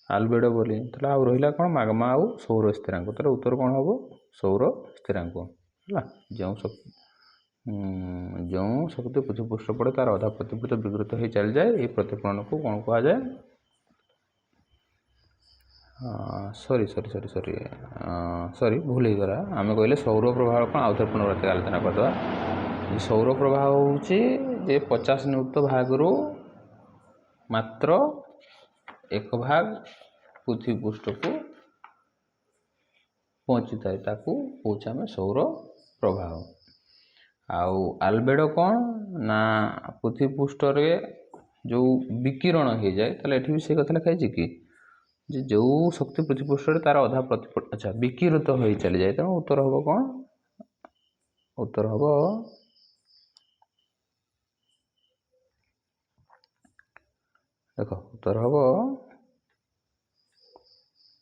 आल्बेडो बोली तो आउ रहा कौन मैग्मा आउ सौर स्थिरांक तो उत्तर कौन हम सौर स्थिरांक है जो शक्ति पृथ्वी पृष्ठ पड़े तार अधा प्रतिफलित विकृत हो चल जाए ये प्रतिफलन को कौन कहा जाए sorry sorry sorry sorry sorry भूल ही गला आम कहले सौर प्रभाव कौन आउ थे पुनरावृत्ति आलोचना करदे सौर प्रभाव हूँ जे 50 नियुत भाग रु मात्र 1 भाग पृथ्वी पृष्ठ को पहुँची थाए ताकू कौचे आम सौर प्रभाव आउ आल्बेडो कौन ना पृथ्वी पृष्ठ रे जो विकिरण हो जाए ताले एठी भी से कथा लिखाई कि जो शक्ति पृथ्वी पृष्ठ रे तार अधा प्रतिफल अच्छा विकिरित हो चली जाए तेणु उत्तर हम कौन उत्तर हम देखो उत्तर हम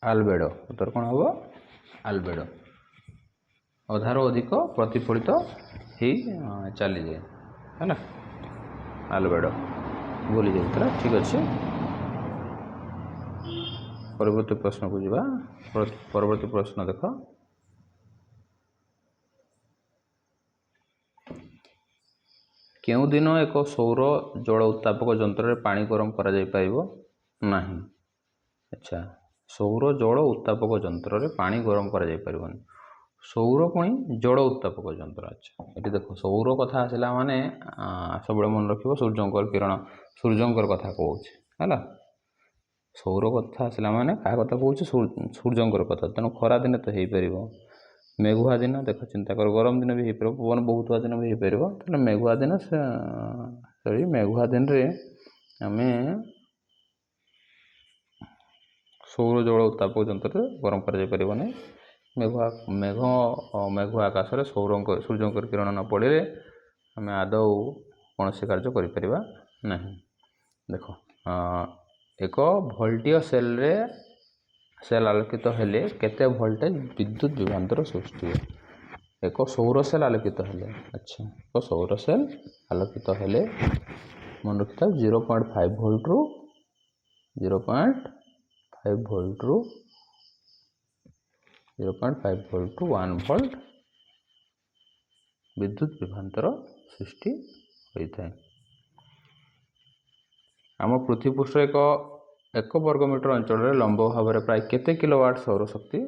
आल्बेडो उत्तर कौन हम आल्बेडो अधार अधिक प्रतिफलित ही चली जाए है ना आल्बेडो भूली जाता ठीक अच्छे। परवर्ती प्रश्न को जीवा परवर्ती प्रश्न देख କେଉଁ ଦିନ ଏକ ସୌର ଜଳ ଉତ୍ତାପକ ଯନ୍ତ୍ରରେ ପାଣି ଗରମ କରାଯାଇ ପାରିବ ନାହିଁ? ଆଚ୍ଛା, ସୌର ଜଳ ଉତ୍ତାପକ ଯନ୍ତ୍ରରେ ପାଣି ଗରମ କରାଯାଇ ପାରିବନି। ସୌର ପୁଣି ଜଳ ଉତ୍ତାପକ ଯନ୍ତ୍ର। ଆଚ୍ଛା, ଏଠି ଦେଖ ସୌର କଥା ଆସିଲା ମାନେ ସବୁବେଳେ ମନେ ରଖିବ ସୂର୍ଯ୍ୟଙ୍କର କିରଣ, ସୂର୍ଯ୍ୟଙ୍କର କଥା କହୁଛି ହେଲା। ସୌର କଥା ଆସିଲା ମାନେ କାହା କଥା କହୁଛି? ସୂର୍ଯ୍ୟଙ୍କର କଥା। ତେଣୁ ଖରା ଦିନେ ତ ହେଇପାରିବ, ମେଘୁଆ ଦିନ ଦେଖ ଚିନ୍ତା କର, ଗରମ ଦିନ ବି ହେଇପାରିବ, ପବନ ବହୁଥିବା ଦିନ ବି ହେଇପାରିବ। ତାହେଲେ ମେଘୁଆ ଦିନ ମେଘୁଆ ଦିନରେ ଆମେ ସୌର ଜଳ ଉତ୍ତାପକ ଯନ୍ତ୍ରରେ ଗରମ କରାଯାଇ ପାରିବ ନାହିଁ। ମେଘୁଆ ଆକାଶରେ ସୂର୍ଯ୍ୟଙ୍କର କିରଣ ନ ପଡ଼ିଲେ ଆମେ ଆଦୌ କୌଣସି କାର୍ଯ୍ୟ କରିପାରିବା ନାହିଁ। ଦେଖ, ଏକ ଭୋଲ୍ଟୀୟ ସେଲ୍ ଆଲୋକିତ ହେଲେ କେତେ ଭୋଲ୍ଟେଜ ବିଦ୍ୟୁତ ବିଭ୍ରାନ୍ତର ସୃଷ୍ଟି ହୁଏ? ଏକ ସୌର ସେଲ୍ ଆଲୋକିତ ହେଲେ, ଆଚ୍ଛା, ଏକ ସୌର ସେଲ୍ ଆଲୋକିତ ହେଲେ ମନେ ରଖିଥାଉ 0.5 ଭୋଲ୍ଟରୁ 1 ଭୋଲ୍ଟ ବିଦ୍ୟୁତ ବିଭ୍ରାନ୍ତର ସୃଷ୍ଟି ହୋଇଥାଏ। ଆମ ପୃଥିବୀ ପୃଷ୍ଠରେ ଏକ ବର୍ଗ ମିଟର ଅଞ୍ଚଳରେ ଲମ୍ବ ଭାବରେ ପ୍ରାୟ କେତେ କିଲୋୱାଟ୍ ସୌରଶକ୍ତି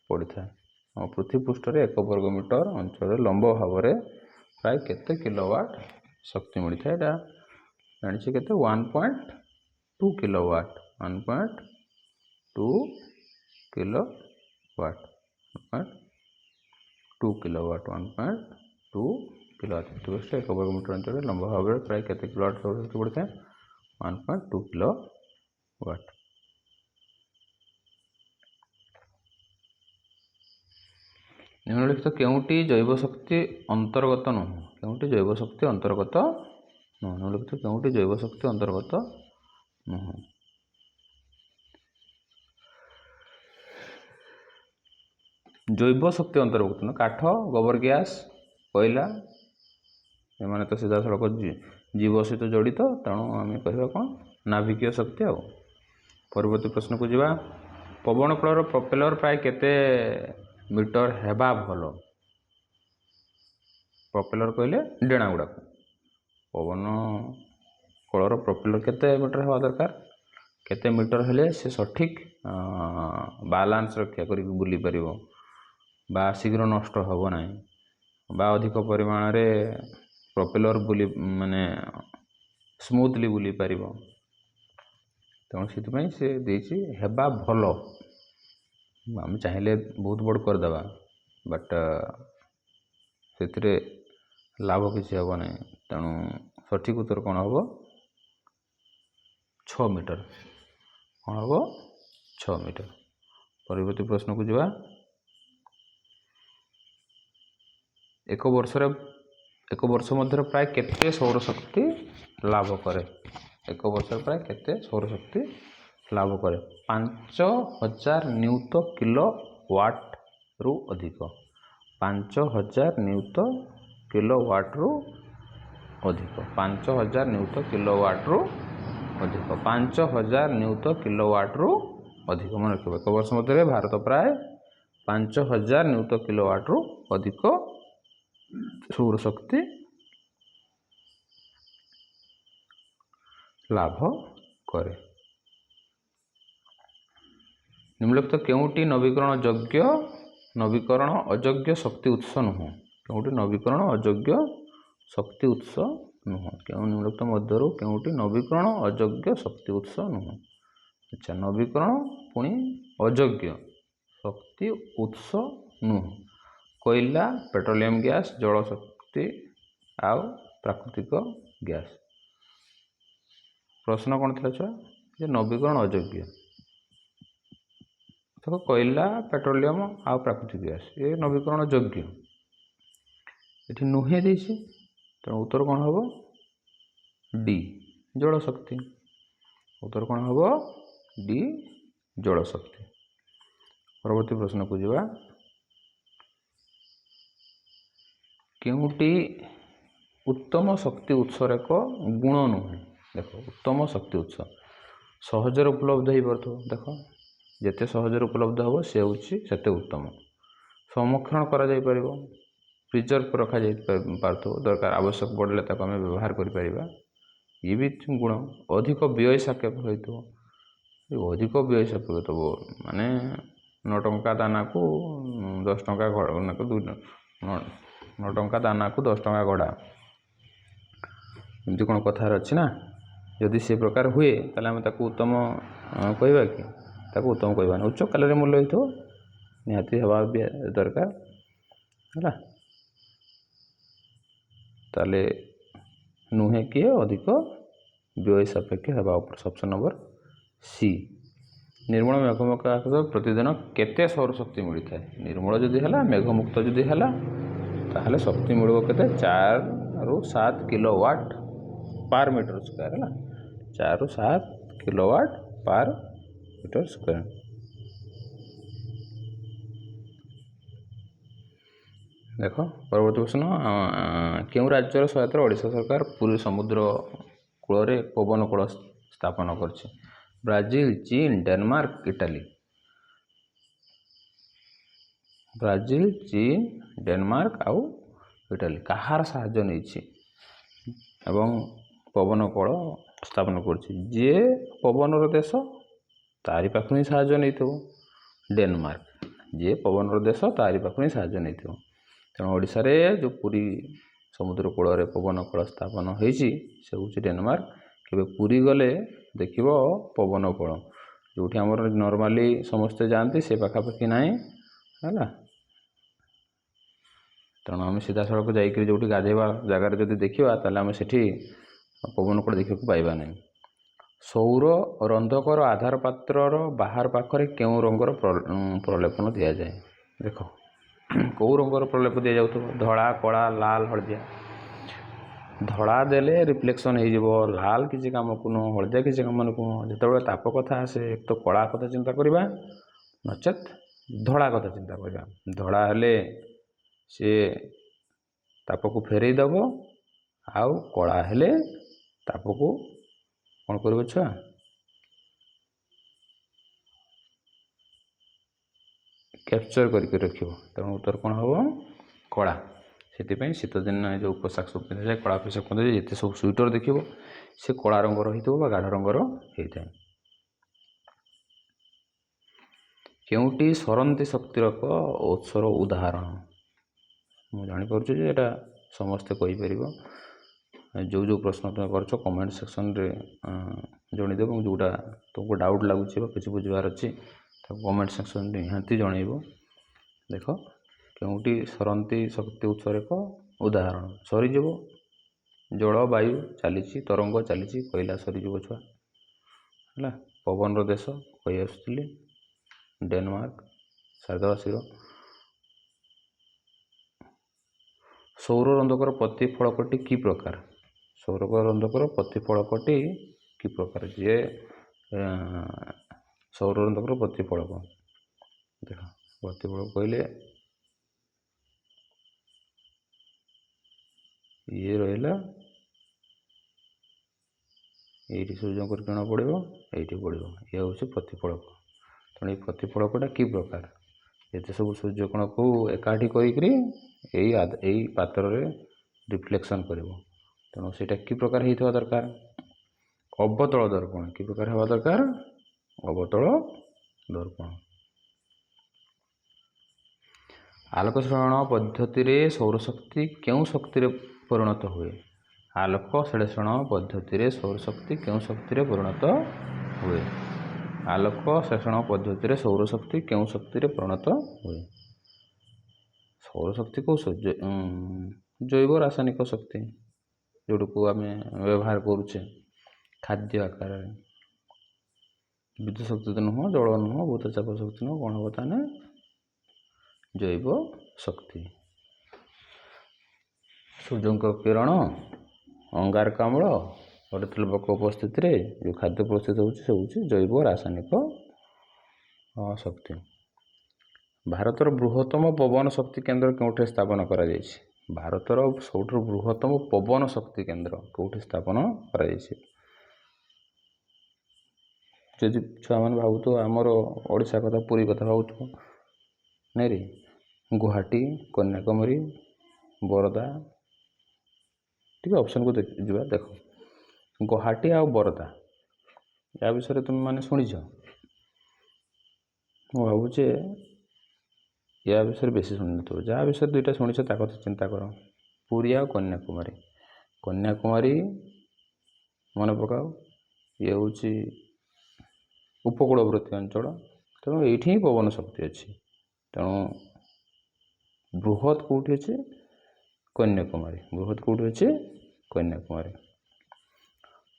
ପଡ଼ିଥାଏ? ଆମ ପୃଥିବୀ ପୃଷ୍ଠରେ 1 ବର୍ଗ ମିଟର ଅଞ୍ଚଳରେ ଲମ୍ବ ଭାବରେ ପ୍ରାୟ କେତେ କିଲୋୱାଟ୍ ଶକ୍ତି ମିଳିଥାଏ? ଏଇଟା ଜାଣିଛି କେତେ? 1.2 କିଲୋୱାଟ୍। 1.2 କିଲୋୱାଟ୍। 1.2 କିଲୋୱାଟ୍। 1.2 କିଲୋୱାଟ୍। ପୃଥିବୀ 1 ବର୍ଗ ମିଟର ଅଞ୍ଚଳରେ ଲମ୍ବ ଭାବରେ ପ୍ରାୟ କେତେ କିଲୋୱାଟ୍ ସୌରଶକ୍ତି ପଡ଼ିଥାଏ? 1.2 କିଲୋୱାଟ୍। ନିମ୍ନଲିଖିତ କେଉଁଟି ଜୈବ ଶକ୍ତି ଅନ୍ତର୍ଗତ ନୁହେଁ? କେଉଁଟି ଜୈବ ଶକ୍ତି ଅନ୍ତର୍ଗତ ନୁହେଁ? ନିମ୍ନଲିଖିତ କେଉଁଟି ଜୈବ ଶକ୍ତି ଅନ୍ତର୍ଗତ ନୁହେଁ? ଜୈବ ଶକ୍ତି ଅନ୍ତର୍ଭୁକ୍ତ ନୁହେଁ। କାଠ, ଗୋବର ଗ୍ୟାସ୍, କୋଇଲା, ଏମାନେ ତ ସିଧାସଳଖ ଜୀବ ସହିତ ଜଡ଼ିତ। ତେଣୁ ଆମେ କହିବା କ'ଣ? ନାଭିକୀୟ ଶକ୍ତି। ଆଉ ପରବର୍ତ୍ତୀ ପ୍ରଶ୍ନକୁ ଯିବା। ପବନ କଳର ପ୍ରପେଲର ପ୍ରାୟ କେତେ ମିଟର ହେବା ଭଲ? ପ୍ରପେଲର କହିଲେ ଡେଣା ଗୁଡ଼ାକ। ପବନ କଳର ପ୍ରପେଲର କେତେ ମିଟର ହେବା ଦରକାର? କେତେ ମିଟର ହେଲେ ସେ ସଠିକ୍ ବାଲାନ୍ସ ରକ୍ଷା କରିକି ବୁଲି ପାରିବ, ବା ଶୀଘ୍ର ନଷ୍ଟ ହେବ ନାହିଁ, ବା ଅଧିକ ପରିମାଣରେ ପ୍ରପେଲର ସ୍ମୁଥଲି ବୁଲି ପାରିବ। ତେଣୁ ସେଥିପାଇଁ ସେ ଦେଇଛି ହେବା ଭଲ। ଆମେ ଚାହିଁଲେ ବହୁତ ବଡ଼ କରିଦେବା, ବଟ୍ ସେଥିରେ ଲାଭ କିଛି ହେବ ନାହିଁ। ତେଣୁ ସଠିକ୍ ଉତ୍ତର କ'ଣ ହେବ? 6 ମିଟର। କ'ଣ ହେବ? 6 ମିଟର। ପରବର୍ତ୍ତୀ ପ୍ରଶ୍ନକୁ ଯିବା। ଏକ ବର୍ଷ ମଧ୍ୟରେ ପ୍ରାୟ କେତେ ସୌରଶକ୍ତି ଲାଭ କରେ? ଏକ ବର୍ଷରେ ପ୍ରାୟ କେତେ ସୌରଶକ୍ତି ଲାଭ କରେ? 5000 ନିୟୁତ କିଲୋୱାଟ୍ରୁ ଅଧିକ। 5000 ନିୟୁତ କିଲୋୱାଟ୍ରୁ ଅଧିକ। 5000 ନିୟୁତ କିଲୋୱାଟ୍ରୁ ଅଧିକ। 5000 ନିୟୁତ କିଲୋୱାଟ୍ରୁ ଅଧିକ। ମନେ ରଖିବ, ଏକ ବର୍ଷ ମଧ୍ୟରେ ଭାରତ ପ୍ରାୟ 5000 ନିୟୁତ କିଲୋୱାଟ୍ରୁ ଅଧିକ ସୌରଶକ୍ତି ଲାଭ କରେ। ନିମ୍ନଲିଖିତ କେଉଁଟି ନବୀକରଣ ଅଯୋଗ୍ୟ ଶକ୍ତି ଉତ୍ସ ନୁହେଁ? କେଉଁଟି ନବୀକରଣ ଅଯୋଗ୍ୟ ଶକ୍ତି ଉତ୍ସ ନୁହେଁ? ନିମ୍ନଲିଖିତ ମଧ୍ୟରୁ କେଉଁଟି ନବୀକରଣ ଅଯୋଗ୍ୟ ଶକ୍ତି ଉତ୍ସ ନୁହେଁ? ଆଚ୍ଛା, ନବୀକରଣ ପୁଣି ଅଯୋଗ୍ୟ ଶକ୍ତି ଉତ୍ସ ନୁହେଁ। କୋଇଲା, ପେଟ୍ରୋଲିୟମ ଗ୍ୟାସ୍, ଜଳଶକ୍ତି ଆଉ ପ୍ରାକୃତିକ ଗ୍ୟାସ୍। ପ୍ରଶ୍ନ କ'ଣ ଥିଲା ଛୁଆ? ଯେ ନବୀକରଣ ଅଯୋଗ୍ୟ। ଦେଖ, କୋଇଲା, ପେଟ୍ରୋଲିୟମ ଆଉ ପ୍ରାକୃତିକ ଗ୍ୟାସ୍ ଏ ନବୀକରଣ ଯୋଗ୍ୟ। ଏଠି ନୁହେଁ ଦେଇଛି, ତେଣୁ ଉତ୍ତର କ'ଣ ହେବ? ଡି, ଜଳଶକ୍ତି। ଉତ୍ତର କ'ଣ ହେବ? ଡି, ଜଳଶକ୍ତି। ପରବର୍ତ୍ତୀ ପ୍ରଶ୍ନକୁ ଯିବା। କେଉଁଟି ଉତ୍ତମ ଶକ୍ତି ଉତ୍ସର ଏକ ଗୁଣ ନୁହେଁ? ଦେଖ, ଉତ୍ତମ ଶକ୍ତି ଉତ୍ସ ସହଜରେ ଉପଲବ୍ଧ ହେଇପାରୁଥିବ। ଦେଖ, ଯେତେ ସହଜରେ ଉପଲବ୍ଧ ହେବ ସେ ହେଉଛି ସେତେ ଉତ୍ତମ। ସଂରକ୍ଷଣ କରାଯାଇପାରିବ, ପ୍ରିଜର୍ଭ ରଖାଯାଇ ପାରୁଥିବ, ଦରକାର ଆବଶ୍ୟକ ପଡ଼ିଲେ ତାକୁ ଆମେ ବ୍ୟବହାର କରିପାରିବା। ଇଏ ବି ଗୁଣ। ଅଧିକ ବ୍ୟୟ ସାପେକ୍ଷ ହୋଇଥିବ, ଅଧିକ ବ୍ୟୟ ସାପେକ୍ଷ ଥିବ, ମାନେ 9 ଟଙ୍କା ଦାନାକୁ 10 ଟଙ୍କା ଘଡ଼ାକୁ 9 ଟଙ୍କା ଦାନାକୁ 10 ଟଙ୍କା ଘଡ଼ା, ଏମିତି କ'ଣ କଥାରେ ଅଛି ନା। ଯଦି ସେ ପ୍ରକାର ହୁଏ ତାହେଲେ ଆମେ ତାକୁ ଉତ୍ତମ କହିବା କି? ତାକୁ ଉତ୍ତମ କହିବାନି। ଉଚ୍ଚ କ୍ୟାଲୋରୀ ମୂଲ୍ୟ ହେଇଥିବ, ନିହାତି ହେବା ବି ଦରକାର ହେଲା। ତାହେଲେ ନୁହେଁ କିଏ ଅଧିକ ବ୍ୟୟ ସାପେକ୍ଷ ହେବା ଉପରେ, ଅପସନ୍ ନମ୍ବର ସି। ନିର୍ମଳ ମେଘମୁକ୍ତ ଆକାଶ ପ୍ରତିଦିନ କେତେ ସୌରଶକ୍ତି ମିଳିଥାଏ? ନିର୍ମଳ ଯଦି ହେଲା, ମେଘମୁକ୍ତ ଯଦି ହେଲା, ତାହେଲେ ଶକ୍ତି ମିଳିବ କେତେ? 4ରୁ 7 କିଲୋୱାଟ୍ ପାର୍ ମିଟର ସ୍କୋୟାର ହେଲା। 4ରୁ 7 କିଲୋୱାଟ୍ ପାର୍ ମିଟର ସ୍କୋୟାର। ଦେଖ ପରବର୍ତ୍ତୀ ପ୍ରଶ୍ନ, କେଉଁ ରାଜ୍ୟର ସହାୟତାରେ ଓଡ଼ିଶା ସରକାର ପୁରୀ ସମୁଦ୍ର କୂଳରେ ପବନ କଳ ସ୍ଥାପନ କରିଛି? ବ୍ରାଜିଲ, ଚୀନ, ଡେନମାର୍କ, ଇଟାଲୀ। ବ୍ରାଜିଲ, ଚୀନ, ଡେନମାର୍କ ଆଉ ଇଟାଲୀ କାହାର ସାହାଯ୍ୟ ନେଇଛି ଏବଂ ପବନ କଳ ସ୍ଥାପନ କରୁଛି? ଯିଏ ପବନର ଦେଶ ତାରି ପାଖରୁ ହିଁ ସାହାଯ୍ୟ ନେଇଥିବ। ଡେନମାର୍କ, ଯିଏ ପବନର ଦେଶ ତାରି ପାଖରୁ ହିଁ ସାହାଯ୍ୟ ନେଇଥିବ। ତେଣୁ ଓଡ଼ିଶାରେ ଯେଉଁ ପୁରୀ ସମୁଦ୍ର କୂଳରେ ପବନ କଳ ସ୍ଥାପନ ହେଇଛି ସେ ହେଉଛି ଡେନମାର୍କ। କେବେ ପୁରୀ ଗଲେ ଦେଖିବ ପବନ କଳ, ଯେଉଁଠି ଆମର ନର୍ମାଲି ସମସ୍ତେ ଯାଆନ୍ତି ସେ ପାଖାପାଖି ନାହିଁ ହେଲା। ତେଣୁ ଆମେ ସିଧାସଳଖ ଯାଇକରି ଯେଉଁଠି ଗାଧୋଇବା ଜାଗାରେ ଯଦି ଦେଖିବା ତାହେଲେ ଆମେ ସେଠି ପବନ କଳ ଦେଖିବାକୁ ପାଇବା ନାହିଁ। ସୌର ରନ୍ଧକର ଆଧାର ପାତ୍ରର ବାହାର ପାଖରେ କେଉଁ ରଙ୍ଗର ପ୍ରଲେପନ ଦିଆଯାଏ? ଦେଖ କେଉଁ ରଙ୍ଗର ପ୍ରଲେପ ଦିଆଯାଉଥିବ? ଧଳା, କଳା, ଲାଲ, ହଳଦିଆ। ଧଳା ଦେଲେ ରିଫ୍ଲେକ୍ସନ୍ ହେଇଯିବ, ଲାଲ କିଛି କାମକୁ ନୁହଁ, ହଳଦିଆ କିଛି କାମକୁ ନୁହଁ। ଯେତେବେଳେ ତାପ କଥା ଆସେ ତ କଳା କଥା ଚିନ୍ତା କରିବା, ନଚେତ୍ ଧଳା କଥା ଚିନ୍ତା କରିବା। ଧଳା ହେଲେ ସିଏ ତାପକୁ ଫେରେଇ ଦେବ, ଆଉ କଳା ହେଲେ ତାପକୁ କ'ଣ କରିବ ଛୁଆ? କ୍ୟାପଚର କରିକି ରଖିବ। ତେଣୁ ଉତ୍ତର କ'ଣ ହେବ? କଳା। ସେଥିପାଇଁ ଶୀତଦିନ ଯେଉଁ ପୋଷାକ ସବୁ ପିନ୍ଧାଯାଏ, କଳା ପୋଷାକ ପିନ୍ଧାଯାଏ, ଯେତେ ସବୁ ସ୍ୱେଟର ଦେଖିବ ସେ କଳା ରଙ୍ଗର ହେଇଥିବ ବା ଗାଢ଼ ରଙ୍ଗର ହେଇଥାଏ। କେଉଁଟି ସରନ୍ତି ଶକ୍ତିର ଏକ ଉତ୍ସର ଉଦାହରଣ? ମୁଁ ଜାଣିପାରୁଛି ଯେ ଏଇଟା ସମସ୍ତେ କହିପାରିବ। ଯେଉଁ ପ୍ରଶ୍ନ ତୁମେ କରୁଛ କମେଣ୍ଟ ସେକ୍ସନରେ ଜଣାଇଦେବ, ଏବଂ ଯେଉଁଟା ତୁମକୁ ଡାଉଟ୍ ଲାଗୁଛି ବା କିଛି ବୁଝିବାର ଅଛି ତାକୁ କମେଣ୍ଟ ସେକ୍ସନରେ ନିହାତି ଜଣାଇବ। ଦେଖ କେଉଁଟି ସରନ୍ତି ଶକ୍ତି ଉତ୍ସର ଏକ ଉଦାହରଣ? ସରିଯିବ, ଜଳ, ବାୟୁ ଚାଲିଛି, ତରଙ୍ଗ ଚାଲିଛି, କହିଲା ସରିଯିବ ଛୁଆ ହେଲା। ପବନର ଦେଶ କହି ଆସୁଥିଲି, ଡେନମାର୍କ। ସାରିଦେବା ଶୀଘ୍ର। ସୌର ରନ୍ଧକର ପ୍ରତିଫଳକଟି କି ପ୍ରକାର? ସୌର ରନ୍ଧକର ପ୍ରତିଫଳକଟି କି ପ୍ରକାର? ଯିଏ ସୌର ରନ୍ଧକର ପ୍ରତିଫଳକ, ଦେଖ ପ୍ରତିଫଳକ କହିଲେ ଇଏ ରହିଲା, ଏଇଠି ସୂର୍ଯ୍ୟଙ୍କର କିରଣ ପଡ଼ିବ, ଏଇଠି ପଡ଼ିବ, ଇଏ ହେଉଛି ପ୍ରତିଫଳକ। ତେଣୁ ଏଇ ପ୍ରତିଫଳକଟା କି ପ୍ରକାର? ଯେତେ ସବୁ ସୂର୍ଯ୍ୟକୋଣକୁ ଏକାଠି କରିକିରି ଏଇ ପାତ୍ରରେ ରିଫ୍ଲେକ୍ସନ୍ କରିବ। ତେଣୁ ସେଇଟା କି ପ୍ରକାର ହେଇଥିବା ଦରକାର? ଅବତଳ ଦର୍ପଣ। କି ପ୍ରକାର ହେବା ଦରକାର? ଅବତଳ ଦର୍ପଣ। ଆଲୋକ ସଂଶ୍ଳେଷଣ ପଦ୍ଧତିରେ ସୌରଶକ୍ତି କେଉଁ ଶକ୍ତିରେ ପରିଣତ ହୁଏ? ଆଲୋକ ସଂଶ୍ଳେଷଣ ପଦ୍ଧତିରେ ସୌରଶକ୍ତି କେଉଁ ଶକ୍ତିରେ ପରିଣତ ହୁଏ? ଆଲୋକ ସଂଶ୍ଳେଷଣ ପଦ୍ଧତିରେ ସୌରଶକ୍ତି କେଉଁ ଶକ୍ତିରେ ପରିଣତ ହୁଏ? ସୌରଶକ୍ତି କେଉଁ ଜୈବ ରାସାୟନିକ ଶକ୍ତି, ଯେଉଁଟାକୁ ଆମେ ବ୍ୟବହାର କରୁଛେ ଖାଦ୍ୟ ଆକାରରେ। ବିଦ୍ୟୁତ୍ ଶକ୍ତି ତ ନୁହଁ, ଜଳ ନୁହଁ, ଭୂତଚାପ ଶକ୍ତି ନୁହଁ, କ'ଣ ହେବ ତାହେଲେ ଜୈବ ଶକ୍ତି। ସୂର୍ଯ୍ୟଙ୍କ କିରଣ, ଅଙ୍ଗାରକାମ୍ଳ, ହରିତଲବକ ଉପସ୍ଥିତିରେ ଯେଉଁ ଖାଦ୍ୟ ପ୍ରସ୍ତୁତ ହେଉଛି ସେ ହେଉଛି ଜୈବ ରାସାୟନିକ ଶକ୍ତି। ଭାରତର ବୃହତ୍ତମ ପବନ ଶକ୍ତି କେନ୍ଦ୍ର କେଉଁଠି ସ୍ଥାପନ କରାଯାଇଛି? ଭାରତର ସବୁଠାରୁ ବୃହତ୍ତମ ପବନ ଶକ୍ତି କେନ୍ଦ୍ର କେଉଁଠି ସ୍ଥାପନ କରାଯାଇଛି? ଯଦି ଛୁଆମାନେ ଭାବୁଥିବ ଆମର ଓଡ଼ିଶା କଥା, ପୁରୀ କଥା ଭାବୁଥିବ, ନାଇଁ ରେ, ଗୁହାଟୀ, କନ୍ୟାକୁମାରୀ, बरदा ठीक ऑप्शन को जा देख गुवाहाटी आ बरदा या विषय तुम मैंने शुणिछ मु भावुचे या विषय बेसी शुणी थो जहाँ विषय दुईटा शुणीच ता कथा चिंता कर पुरी आ कन्याकुमारी कन्याकुमारी मन पकाओ ये हूँ उपकूलवर्ती अंचल तेणु ये ही पवन शक्ति अच्छी तेणु बृहत कौटी अच्छे कन्याकुमारी बृहत कौटी अच्छे कन्याकुमारी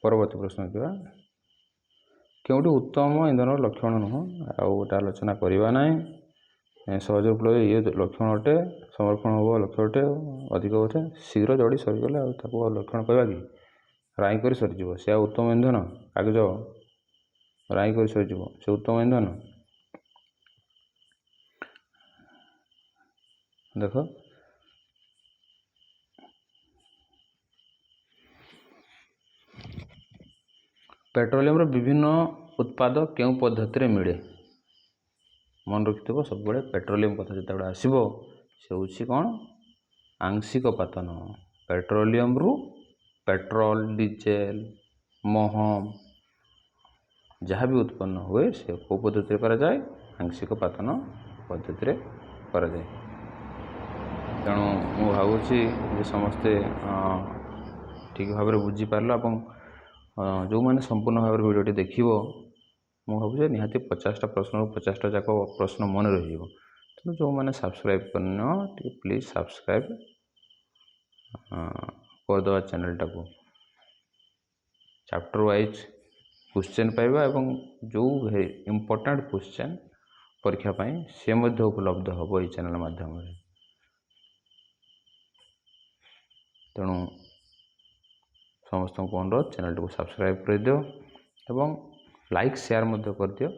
परवर्ती प्रश्न क्या क्योंटि उत्तम इंधन लक्षण नुह आउ गोटे आलोचना करवा ना सहज फल ये लक्षण अटे संरक्षण हम लक्षण अटे अधिक अटे शीघ्र जड़ी सरीगले लक्षण कहवा कि राई कर सरीज से उत्तम इंधन कागज राई कर सरीज से उत्तम इंधन देख पेट्रोलियम विभिन्न उत्पाद क्यों पद्धति मिले मन रखि सब बड़े पेट्रोलियम कथा जो आसो से हूँ कौन आंशिक पातन पेट्रोलियम रु पेट्रोल डीजेल महम जहाँ भी उत्पन्न हुए से कौ पद्धति करा जाए आंशिक पातन पद्धति करा जाए तेणु मु भावुची समस्ते ठीक भाव बुझीपार जो मैंने संपूर्ण भाव भिडियोटी देख मु भावुचे निहाती 50टा प्रश्न 50टा जाक प्रश्न मन रही तेणु जो मैंने सब्सक्राइब कर प्लीज सब्सक्राइब करदे चैनल टाको चैप्टर वाइज क्वेश्चन पाइबा एवं जो इम्पोर्टेंट क्वेश्चन परीक्षा पाई से मध्य उपलब्ध हम ये चैनल माध्यम तेणु समस्त को अनुरोध चैनल को सब्सक्राइब कर दियो एवं लाइक शेयर कर दियो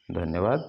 धन्यवाद।